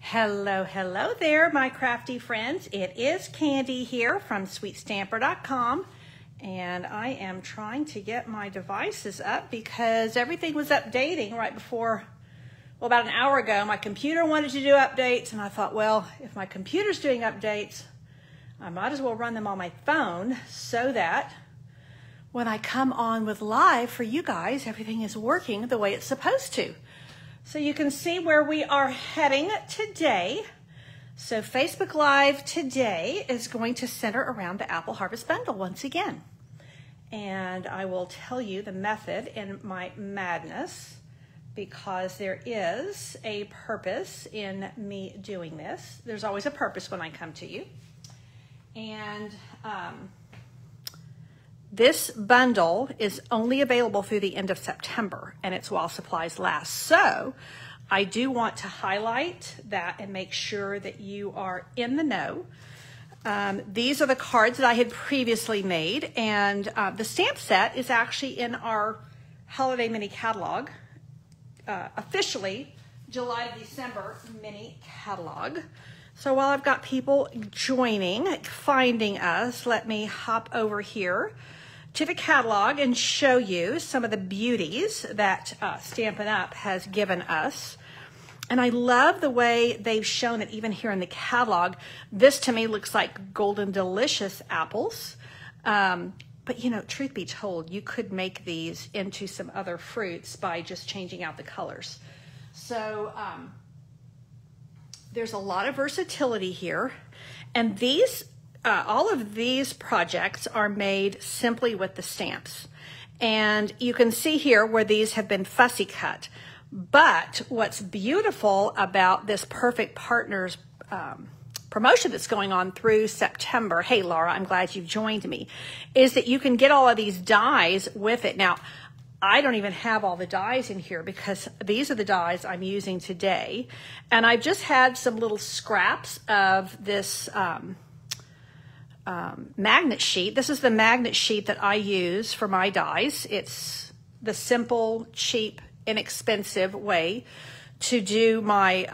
Hello, hello there, my crafty friends. It is Candy here from SweetStamper.com, and I am trying to get my devices up because everything was updating right before, well, about an hour ago. My computer wanted to do updates, and I thought, well, if my computer's doing updates, I might as well run them on my phone so that when I come on with live for you guys, everything is working the way it's supposed to. So you can see where we are heading today. So Facebook Live today is going to center around the Apple Harvest Bundle once again. And I will tell you the method in my madness because there is a purpose in me doing this. There's always a purpose when I come to you. And this bundle is only available through the end of September, and it's while supplies last. So I do want to highlight that and make sure that you are in the know. These are the cards that I had previously made, and the stamp set is actually in our holiday mini catalog, officially July to December mini catalog. So while I've got people joining, finding us, let me hop over here to the catalog and show you some of the beauties that Stampin' Up! Has given us. And I love the way they've shown it even here in the catalog. This to me looks like Golden Delicious apples. But you know, truth be told, you could make these into some other fruits by just changing out the colors. So there's a lot of versatility here. And these all of these projects are made simply with the stamps. And you can see here where these have been fussy cut. But what's beautiful about this Perfect Partners promotion that's going on through September, hey Laura, I'm glad you've joined me, is that you can get all of these dies with it. Now, I don't even have all the dies in here because these are the dies I'm using today. And I've just had some little scraps of this magnet sheet. This is the magnet sheet that I use for my dies. It's the simple, cheap, inexpensive way to do my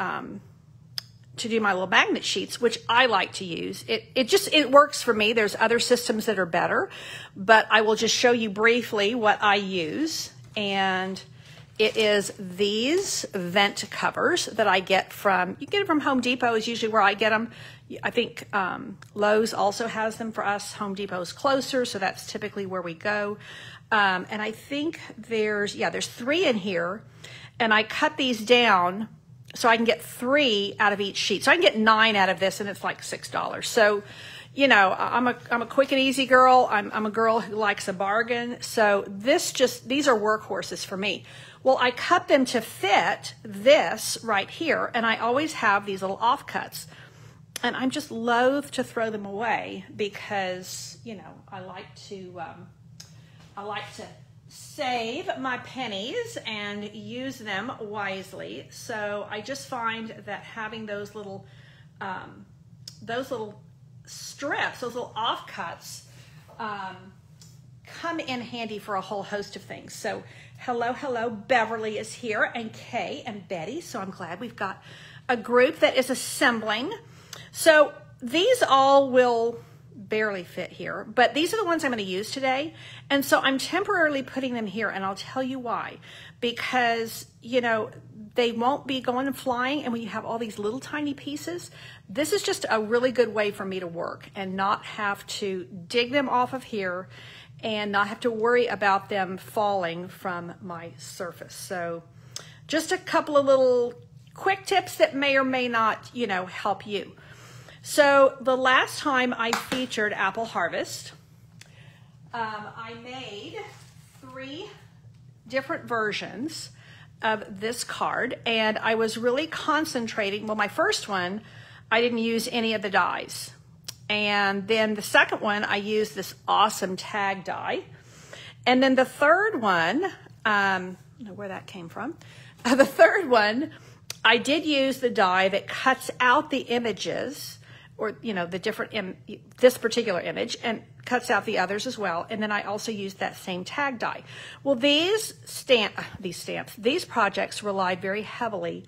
little magnet sheets, which I like to use. It works for me. There's other systems that are better, but I will just show you briefly what I use. And it is these vent covers that I get from, you get it from Home Depot is usually where I get them. I think Lowe's also has them for us. Home Depot is closer, so that's typically where we go. And I think there's 3 in here, and I cut these down so I can get 3 out of each sheet. So I can get 9 out of this, and it's like $6. So, you know, I'm a quick and easy girl. I'm a girl who likes a bargain. So these are workhorses for me. Well, I cut them to fit this right here, and I always have these little offcuts. And I'm just loath to throw them away because, you know, I like to save my pennies and use them wisely. So I just find that having those little strips, those little offcuts, come in handy for a whole host of things. So hello, Beverly is here, and Kay and Betty. So I'm glad we've got a group that is assembling. So these all will barely fit here, but these are the ones I'm going to use today. And so I'm temporarily putting them here, and I'll tell you why. Because, you know, they won't be going and flying, and when you have all these little tiny pieces, this is just a really good way for me to work and not have to dig them off of here and not have to worry about them falling from my surface. So just a couple of little quick tips that may or may not, you know, help you. So the last time I featured Apple Harvest, I made 3 different versions of this card, and I was really concentrating. Well, my first one, I didn't use any of the dies. And then the second one, I used this awesome tag die. And then the third one, I don't know where that came from. The third one, I did use the die that cuts out the images, or, you know, the different, this particular image, and cuts out the others as well. And then I also used that same tag die. Well, these projects relied very heavily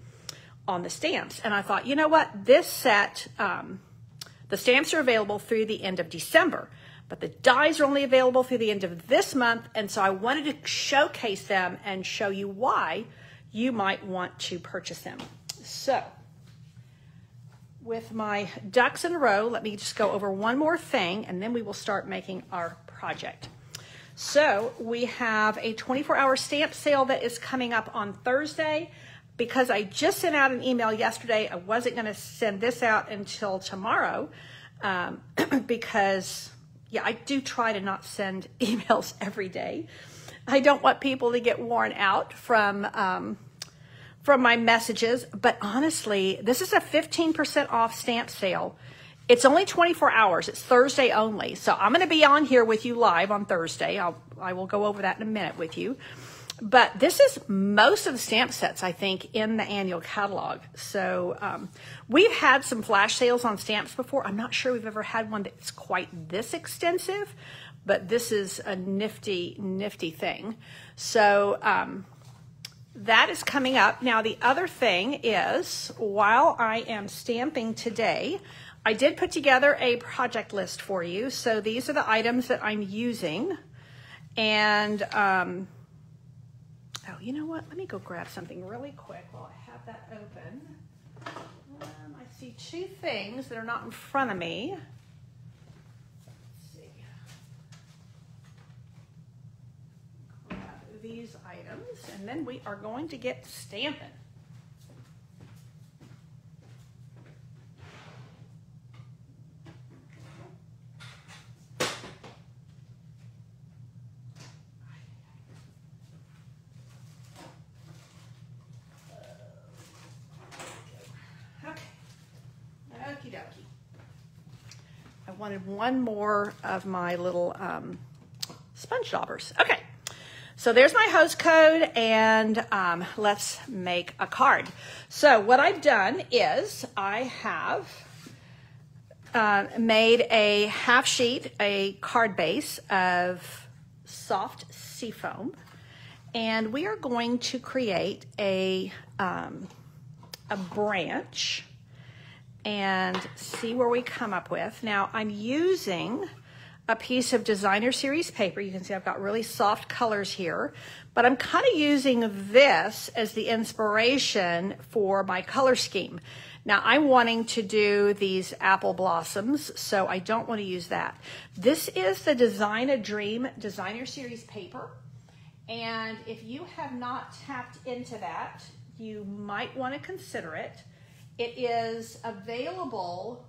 on the stamps. And I thought, you know what, this set, the stamps are available through the end of December, but the dies are only available through the end of this month. And so I wanted to showcase them and show you why you might want to purchase them. So with my ducks in a row, let me just go over one more thing and then we will start making our project. So we have a 24-hour stamp sale that is coming up on Thursday. Because I just sent out an email yesterday, I wasn't going to send this out until tomorrow because, yeah, I do try to not send emails every day. I don't want people to get worn out from my messages, but honestly, this is a 15% off stamp sale. It's only 24 hours. It's Thursday only. So I'm going to be on here with you live on Thursday. I will go over that in a minute with you. But this is most of the stamp sets, I think, in the annual catalog. So we've had some flash sales on stamps before. I'm not sure we've ever had one that's quite this extensive, but this is a nifty, nifty thing. So that is coming up. Now, the other thing is, while I am stamping today, I did put together a project list for you. So these are the items that I'm using. And oh, you know what? Let me go grab something really quick while I have that open. I see two things that are not in front of me. Let's see. Grab these items, and then we are going to get stamping. I wanted one more of my little sponge daubers. Okay, so there's my host code, and let's make a card. So what I've done is I have made a half sheet, a card base of soft seafoam, and we are going to create a branch and see where we come up with. Now, I'm using a piece of designer series paper. You can see I've got really soft colors here, but I'm kind of using this as the inspiration for my color scheme. Now, I'm wanting to do these apple blossoms, so I don't want to use that. This is the Design a Dream designer series paper, and if you have not tapped into that, you might want to consider it. It is available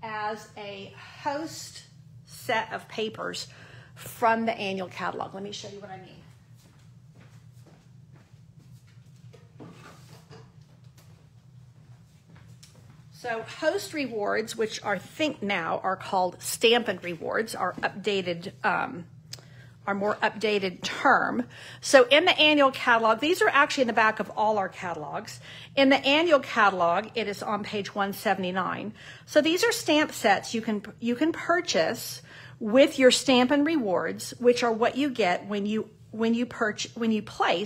as a host set of papers from the annual catalog. Let me show you what I mean. So host rewards, which I think now are called Stampin Rewards, are updated, our more updated term. So in the annual catalog, these are actually in the back of all our catalogs. In the annual catalog, it is on page 179. So these are stamp sets you can purchase with your Stampin Rewards, which are what you get when you place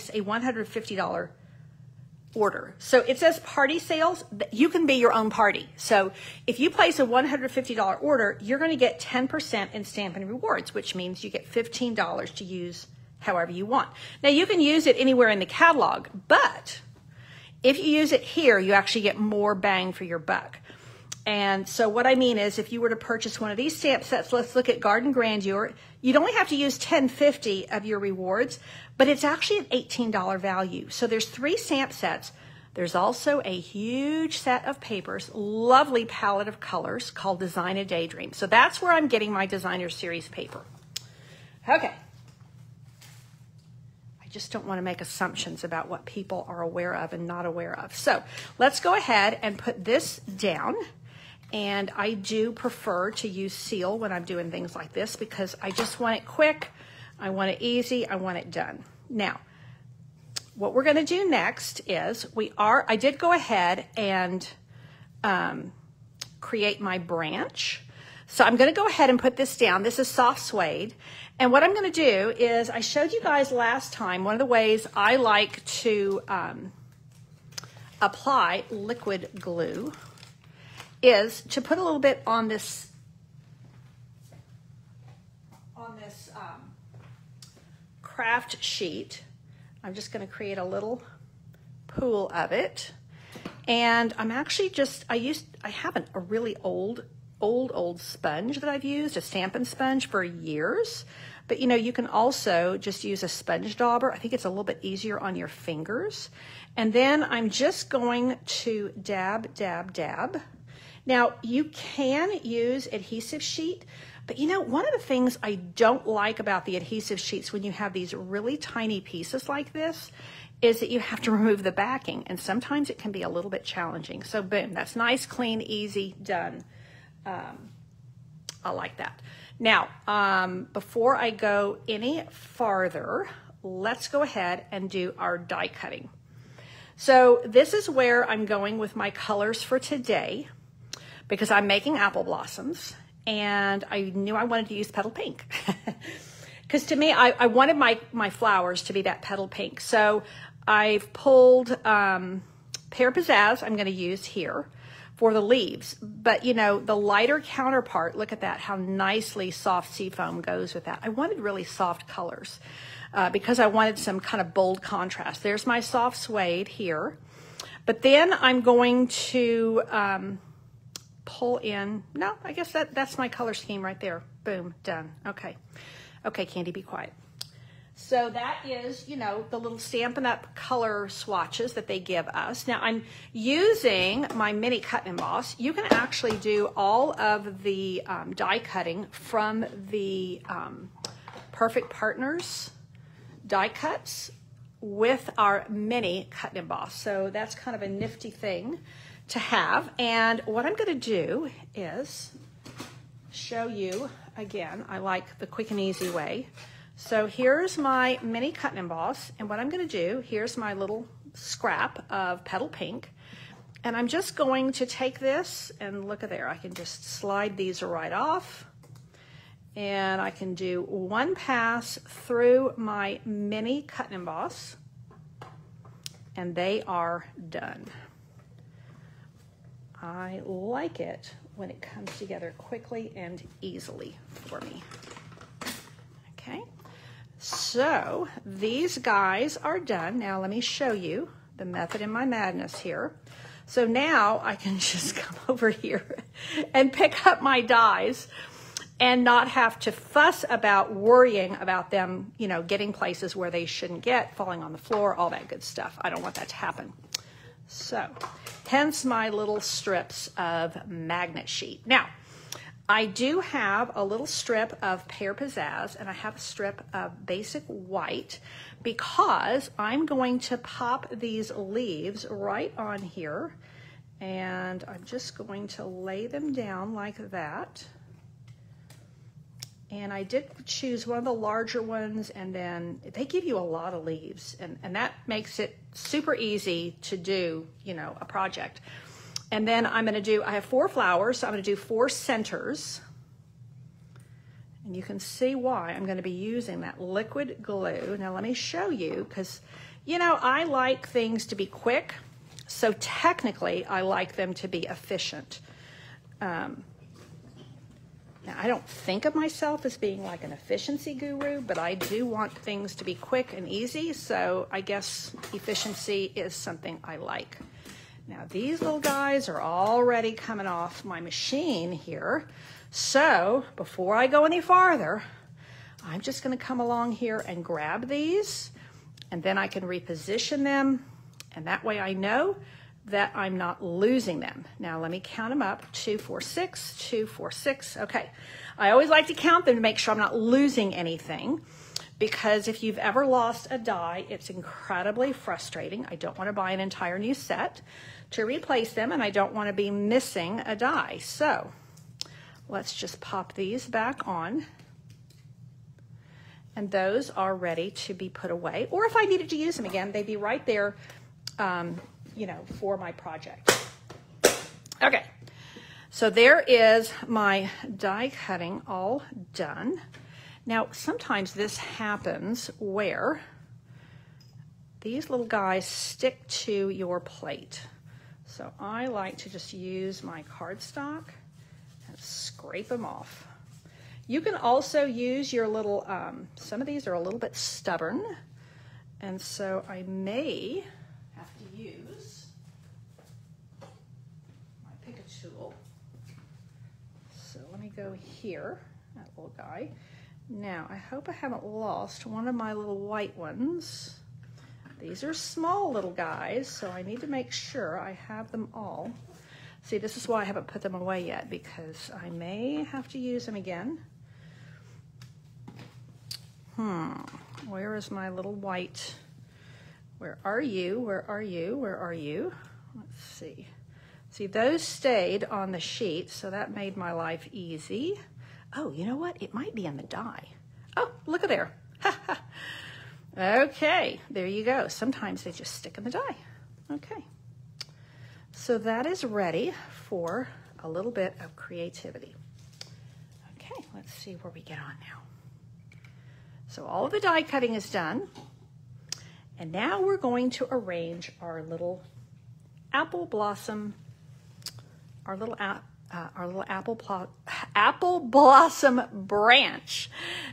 a $150 order. So it says party sales. You can be your own party. So if you place a $150 order, you're going to get 10% in Stampin' Rewards, which means you get $15 to use however you want. Now you can use it anywhere in the catalog, but if you use it here, you actually get more bang for your buck. And so what I mean is, if you were to purchase one of these stamp sets, let's look at Garden Grandeur, you'd only have to use $10.50 of your rewards, but it's actually an $18 value. So there's 3 stamp sets. There's also a huge set of papers, lovely palette of colors called Design a Daydream. So that's where I'm getting my designer series paper. Okay. I just don't want to make assumptions about what people are aware of and not aware of. So let's go ahead and put this down. And I do prefer to use seal when I'm doing things like this because I just want it quick, I want it easy, I want it done. Now, what we're going to do next is I did go ahead and create my branch. So I'm going to go ahead and put this down. This is soft suede. And what I'm going to do is, I showed you guys last time, one of the ways I like to apply liquid glue is to put a little bit on this craft sheet. I'm just going to create a little pool of it. And I'm actually just, I have a really old sponge that I've used, a Stampin' sponge for years. But you know, you can also just use a sponge dauber. I think it's a little bit easier on your fingers. And then I'm just going to dab, dab, dab. Now, you can use adhesive sheet, but you know, one of the things I don't like about the adhesive sheets when you have these really tiny pieces like this is that you have to remove the backing, and sometimes it can be a little bit challenging. So boom, that's nice, clean, easy, done. I like that. Now, before I go any farther, let's go ahead and do our die cutting. So this is where I'm going with my colors for today, because I'm making apple blossoms, and I knew I wanted to use petal pink. Because to me, I wanted my flowers to be that petal pink. So I've pulled Pear Pizzazz I'm going to use here for the leaves. But, you know, the lighter counterpart, look at that, how nicely soft seafoam goes with that. I wanted really soft colors because I wanted some kind of bold contrast. There's my soft suede here. But then I'm going to pull in, no, I guess that's my color scheme right there. Boom, done. Okay. Okay, Candy, be quiet. So that is, you know, the little Stampin' Up! Color swatches that they give us. Now I'm using my mini cut and emboss. You can actually do all of the die cutting from the Perfect Partners die cuts with our mini cut and emboss. So that's kind of a nifty thing to have. And what I'm going to do is show you again. I like the quick and easy way. So here's my mini cut and emboss, and what I'm going to do, here's my little scrap of petal pink, and I'm just going to take this, and look at there, I can just slide these right off, and I can do one pass through my mini cut and emboss, and they are done. I like it when it comes together quickly and easily for me. Okay. So these guys are done. Now let me show you the method in my madness here. So now I can just come over here and pick up my dies and not have to fuss about worrying about them, you know, getting places where they shouldn't get, falling on the floor, all that good stuff. I don't want that to happen. So hence my little strips of magnet sheet. Now, I do have a little strip of Pear Pizzazz, and I have a strip of basic white because I'm going to pop these leaves right on here, and I'm just going to lay them down like that. And I did choose one of the larger ones, and then they give you a lot of leaves, and that makes it super easy to do, you know, a project. And then I'm going to do, I have 4 flowers, so I'm going to do 4 centers. And you can see why I'm going to be using that liquid glue. Now let me show you, because, you know, I like things to be quick. So technically, I like them to be efficient. Now, I don't think of myself as being like an efficiency guru, but I do want things to be quick and easy. So I guess efficiency is something I like. Now these little guys are already coming off my machine here. So before I go any farther, I'm just going to come along here and grab these, and then I can reposition them, and that way I know that I'm not losing them. Now let me count them up. 2, 4, 6, 2, 4, 6. Okay. I always like to count them to make sure I'm not losing anything, because if you've ever lost a die, it's incredibly frustrating. I don't want to buy an entire new set to replace them, and I don't want to be missing a die. So let's just pop these back on, and those are ready to be put away. Or if I needed to use them again, they'd be right there, you know, for my project. Okay, so there is my die cutting all done. Now, sometimes this happens where these little guys stick to your plate. So I like to just use my cardstock and scrape them off. You can also use your little, some of these are a little bit stubborn, and so I may have to use my pick a tool. So let me go here, that little guy. Now, I hope I haven't lost one of my little white ones. These are small little guys, so I need to make sure I have them all. See, this is why I haven't put them away yet, because I may have to use them again. Where is my little white? Where are you? Where are you? Where are you? Let's see. See, those stayed on the sheet, so that made my life easy. Oh, you know what? It might be in the die. Oh, look at there. Okay, there you go. Sometimes they just stick in the die. Okay. So that is ready for a little bit of creativity. Okay, let's see where we get on now. So all of the die cutting is done. And now we're going to arrange our little apple blossom, our little apple blossom branch.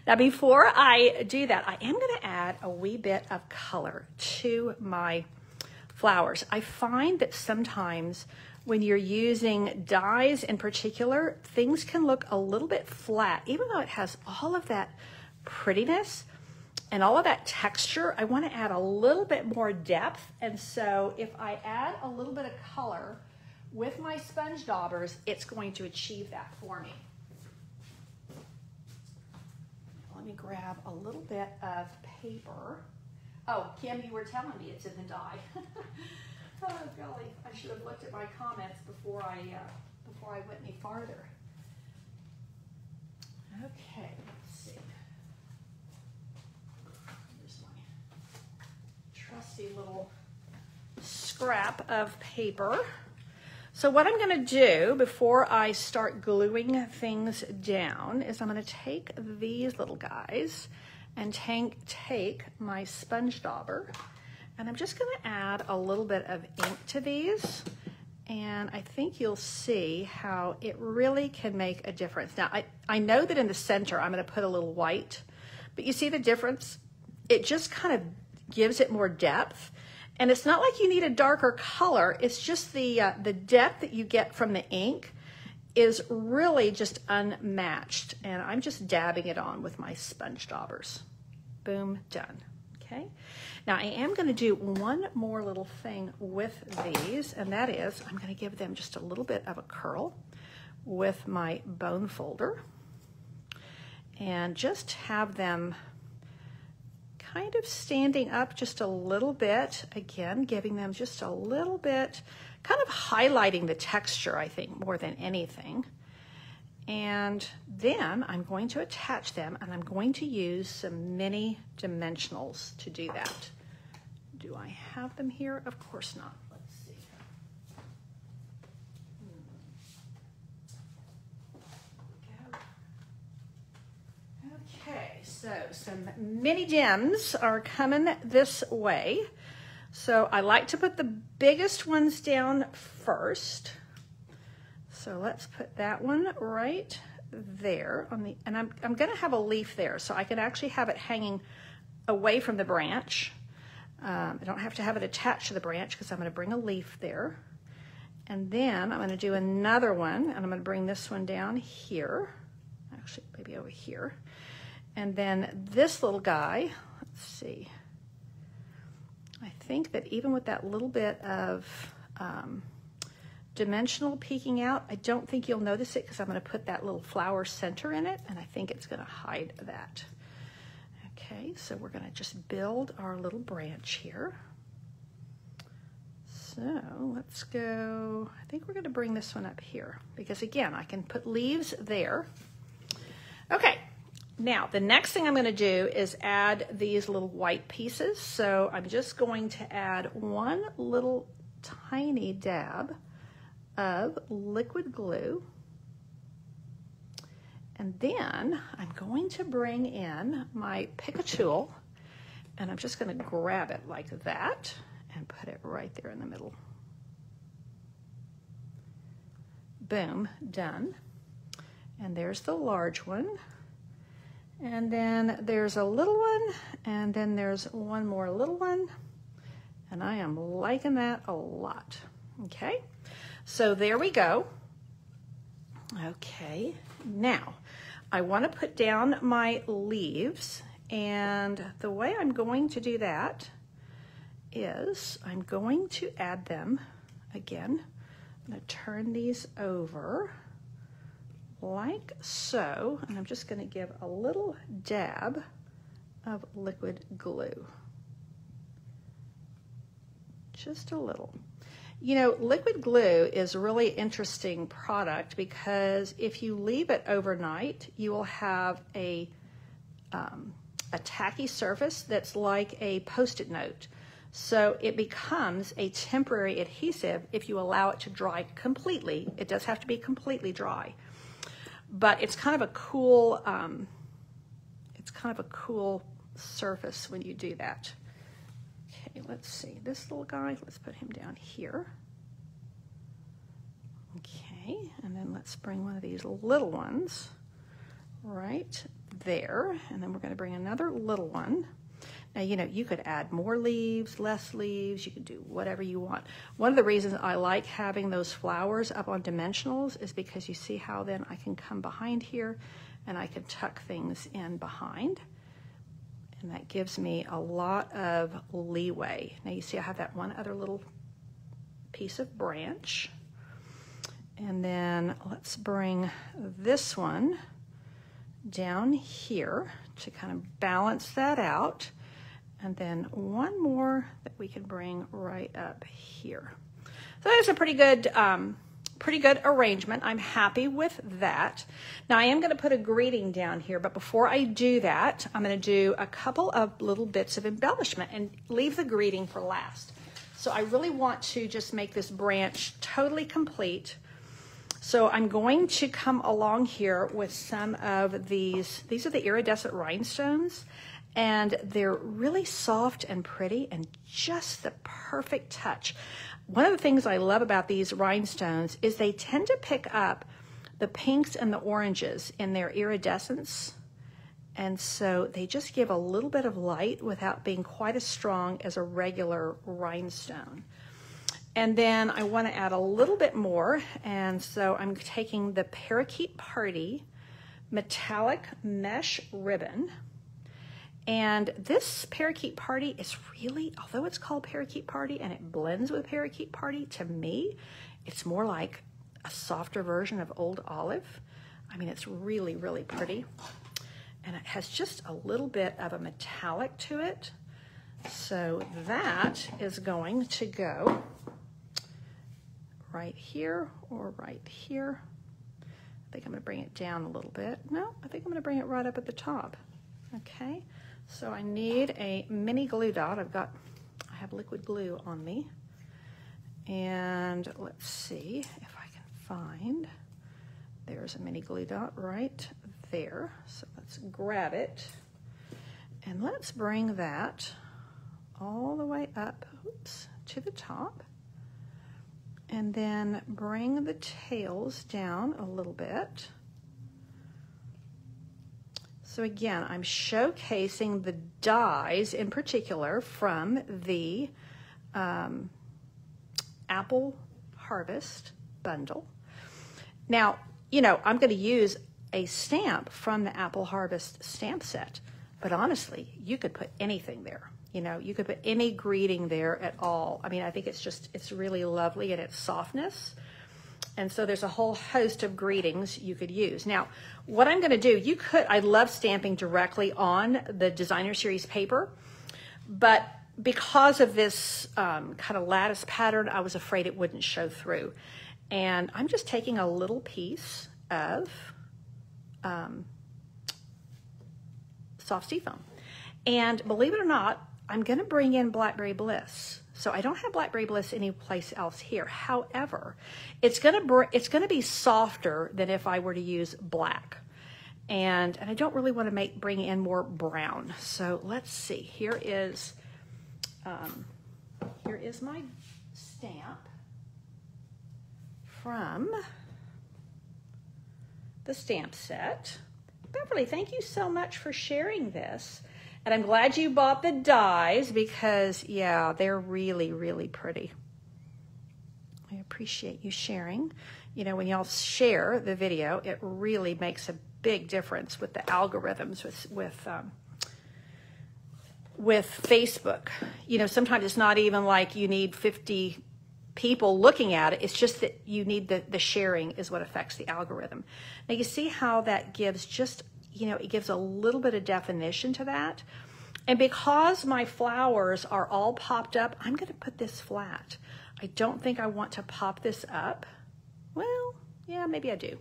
Now, before I do that, I am going to add a wee bit of color to my flowers. I find that sometimes when you're using dyes in particular, things can look a little bit flat, even though it has all of that prettiness and all of that texture. I want to add a little bit more depth, and so if I add a little bit of color with my sponge daubers, it's going to achieve that for me. Let me grab a little bit of paper. Oh, Kim, you were telling me it's in the die. Oh, golly, I should have looked at my comments before I went any farther. Okay, let's see. Here's my trusty little scrap of paper. So what I'm going to do before I start gluing things down is I'm going to take these little guys and take my sponge dauber, and I'm just going to add a little bit of ink to these, and I think you'll see how it really can make a difference. Now, I know that in the center I'm going to put a little white, but you see the difference? It just kind of gives it more depth. And it's not like you need a darker color, it's just the depth that you get from the ink is really just unmatched. And I'm just dabbing it on with my sponge daubers. Boom, done, okay? Now I am gonna do one more little thing with these, and that is I'm gonna give them just a little bit of a curl with my bone folder and just have them kind of standing up just a little bit, again, giving them just a little bit, kind of highlighting the texture, I think, more than anything. And then I'm going to attach them, and I'm going to use some mini dimensionals to do that. Do I have them here? Of course not. Let's see. Okay, so some mini dims are coming this way. So I like to put the biggest ones down first. So let's put that one right there on the, and I'm going to have a leaf there, so I can actually have it hanging away from the branch. I don't have to have it attached to the branch because I'm going to bring a leaf there. And then I'm going to do another one, and I'm going to bring this one down here, actually maybe over here. And then this little guy, let's see, I think that even with that little bit of dimensional peeking out, I don't think you'll notice it because I'm going to put that little flower center in it, and I think it's going to hide that. Okay, so we're going to just build our little branch here. So let's go, I think we're going to bring this one up here because again, I can put leaves there. Okay, now the next thing I'm going to do is add these little white pieces. So I'm just going to add one little tiny dab of liquid glue. And then I'm going to bring in my pick a tool And I'm just going to grab it like that and put it right there in the middle. Boom, done. And there's the large one. And then there's a little one, and then there's one more little one. And I am liking that a lot. Okay, so there we go. Okay, now I want to put down my leaves, and the way I'm going to do that is I'm going to add them again. I'm going to turn these over like so, and I'm just going to give a little dab of liquid glue. Just a little. You know, liquid glue is a really interesting product because if you leave it overnight, you will have a tacky surface that's like a Post-it note. So it becomes a temporary adhesive if you allow it to dry completely. It does have to be completely dry. But it's kind of a cool, surface when you do that. Okay, let's see, this little guy, let's put him down here. Okay, and then let's bring one of these little ones right there. And then we're going to bring another little one. Now, you know, you could add more leaves, less leaves, you could do whatever you want. One of the reasons I like having those flowers up on dimensionals is because you see how then I can come behind here and I can tuck things in behind. And that gives me a lot of leeway. Now you see I have that one other little piece of branch. And then let's bring this one down here to kind of balance that out. And then one more that we can bring right up here. So that's a pretty good arrangement. I'm happy with that. Now I am going to put a greeting down here, but before I do that, I'm going to do a couple of little bits of embellishment and leave the greeting for last. So I really want to just make this branch totally complete. So I'm going to come along here with some of these. These are the Iridescent Rhinestones. And they're really soft and pretty and just the perfect touch. One of the things I love about these rhinestones is they tend to pick up the pinks and the oranges in their iridescence. And so they just give a little bit of light without being quite as strong as a regular rhinestone. And then I want to add a little bit more. And so I'm taking the Parakeet Party metallic mesh ribbon. And this Parakeet Party is really, although it's called Parakeet Party and it blends with Parakeet Party, to me, it's more like a softer version of Old Olive. I mean, it's really, really pretty. And it has just a little bit of a metallic to it. So that is going to go right here or right here. I think I'm going to bring it down a little bit. No, I think I'm going to bring it right up at the top. Okay. So I need a mini glue dot. I have liquid glue on me. And let's see if I can find, there's a mini glue dot right there. So let's grab it and let's bring that all the way up, oops, to the top. And then bring the tails down a little bit. So again, I'm showcasing the dies in particular from the Apple Harvest bundle. Now, you know, I'm going to use a stamp from the Apple Harvest stamp set, but honestly, you could put anything there. You know, you could put any greeting there at all. I mean, I think it's really lovely in its softness. And so there's a whole host of greetings you could use. Now, what I'm going to do, I love stamping directly on the Designer Series paper, but because of this kind of lattice pattern, I was afraid it wouldn't show through. And I'm just taking a little piece of soft seafoam. And believe it or not, I'm going to bring in Blackberry Bliss. So I don't have Blackberry Bliss anyplace else here. However, it's going to be softer than if I were to use black. And I don't really want to bring in more brown. So let's see. Here is my stamp from the stamp set. Beverly, thank you so much for sharing this. And I'm glad you bought the dies because, yeah, they're really, really pretty. I appreciate you sharing. You know, when y'all share the video, it really makes a big difference with the algorithms with Facebook. You know, sometimes it's not even like you need 50 people looking at it. It's just that you need the sharing is what affects the algorithm. Now you see how that gives just, you know, it gives a little bit of definition to that. And because my flowers are all popped up, I'm going to put this flat. I don't think I want to pop this up. Well, yeah, maybe I do.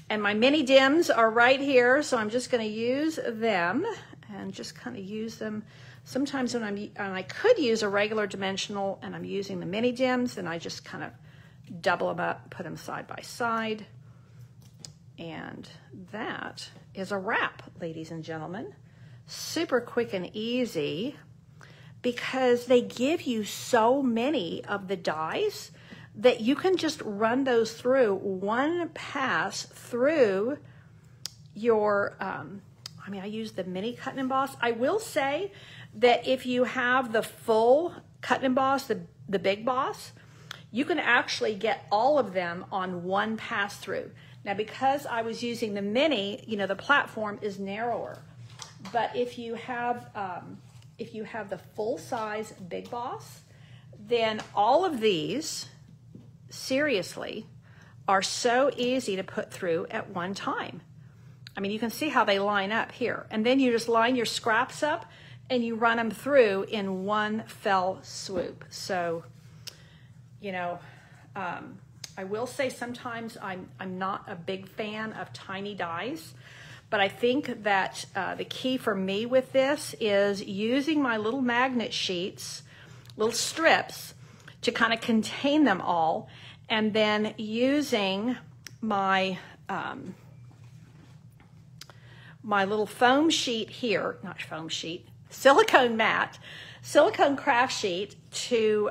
And my mini dims are right here, so I'm just going to use them and just kind of use them. Sometimes when I could use a regular dimensional and I'm using the mini dims, then I just kind of double them up, put them side by side. And that is a wrap, ladies and gentlemen. Super quick and easy because they give you so many of the dies that you can just run those through one pass through your, I use the mini cut and emboss. I will say that if you have the full cut and emboss, the big boss, you can actually get all of them on one pass through. Now, because I was using the mini, you know, the platform is narrower. But if you have the full size big boss, then all of these, seriously, are so easy to put through at one time. I mean, you can see how they line up here. And then you just line your scraps up and you run them through in one fell swoop. So, you know, I will say sometimes I'm not a big fan of tiny dies, but I think that the key for me with this is using my little magnet sheets, little strips, to kind of contain them all, and then using my my little foam sheet here, not foam sheet, silicone craft sheet to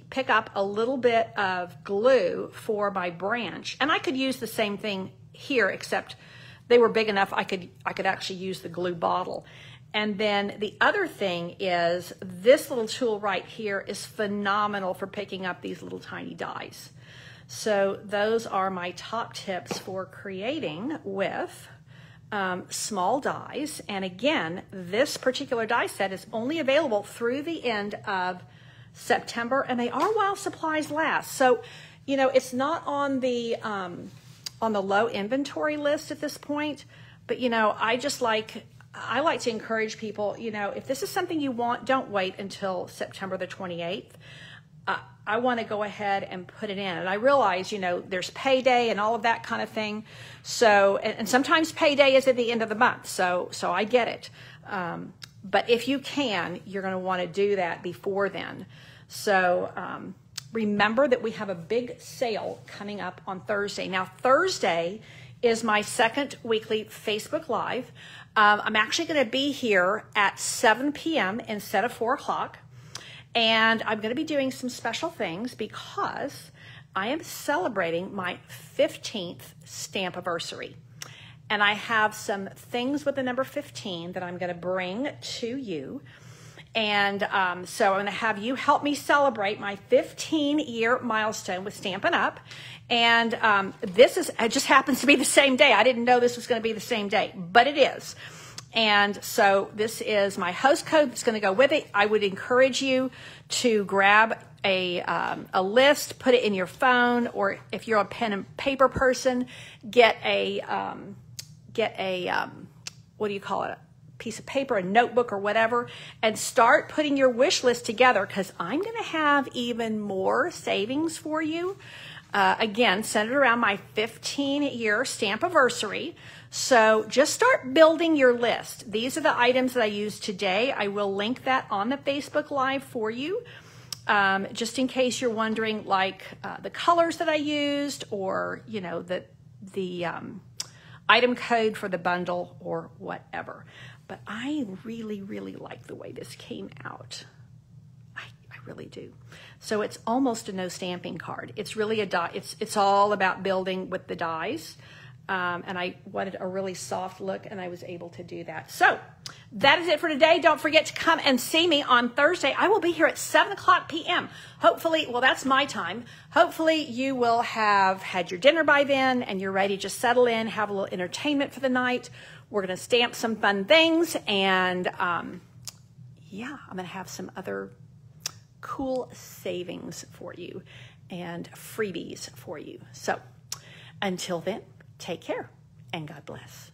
pick up a little bit of glue for my branch. And I could use the same thing here, except they were big enough I could actually use the glue bottle. And then the other thing is this little tool right here is phenomenal for picking up these little tiny dies. So those are my top tips for creating with small dies. And again, this particular die set is only available through the end of September, and they are while supplies last. So, you know, it's not on the low inventory list at this point, but you know, I like to encourage people, you know, if this is something you want, don't wait until September the 28th. I want to go ahead and put it in. And I realize, you know, there's payday and all of that kind of thing. So, and sometimes payday is at the end of the month. So I get it. But if you can, you're going to want to do that before then. So remember that we have a big sale coming up on Thursday. Now, Thursday is my second weekly Facebook Live. I'm actually going to be here at 7 p.m. instead of 4 o'clock. And I'm going to be doing some special things because I am celebrating my 15th Stampiversary. And I have some things with the number 15 that I'm going to bring to you. And so I'm going to have you help me celebrate my 15-year milestone with Stampin' Up! And it just happens to be the same day. I didn't know this was going to be the same day, but it is. And so this is my host code that's going to go with it. I would encourage you to grab a list, put it in your phone, or if you're a pen and paper person, get a what do you call it? A piece of paper, a notebook or whatever, and start putting your wish list together, because I'm going to have even more savings for you. Again, centered around my 15-year Stampiversary. So just start building your list. These are the items that I used today. I will link that on the Facebook Live for you, just in case you're wondering, like the colors that I used, or you know, the item code for the bundle or whatever. But I really, really like the way this came out. I really do. So it's almost a no stamping card. It's really a die. It's all about building with the dies. And I wanted a really soft look, and I was able to do that. So that is it for today. Don't forget to come and see me on Thursday. I will be here at 7 o'clock p.m. Hopefully, well, that's my time. Hopefully you will have had your dinner by then and you're ready to just settle in, have a little entertainment for the night. We're going to stamp some fun things, and yeah, I'm going to have some other cool savings for you and freebies for you. So until then, take care and God bless.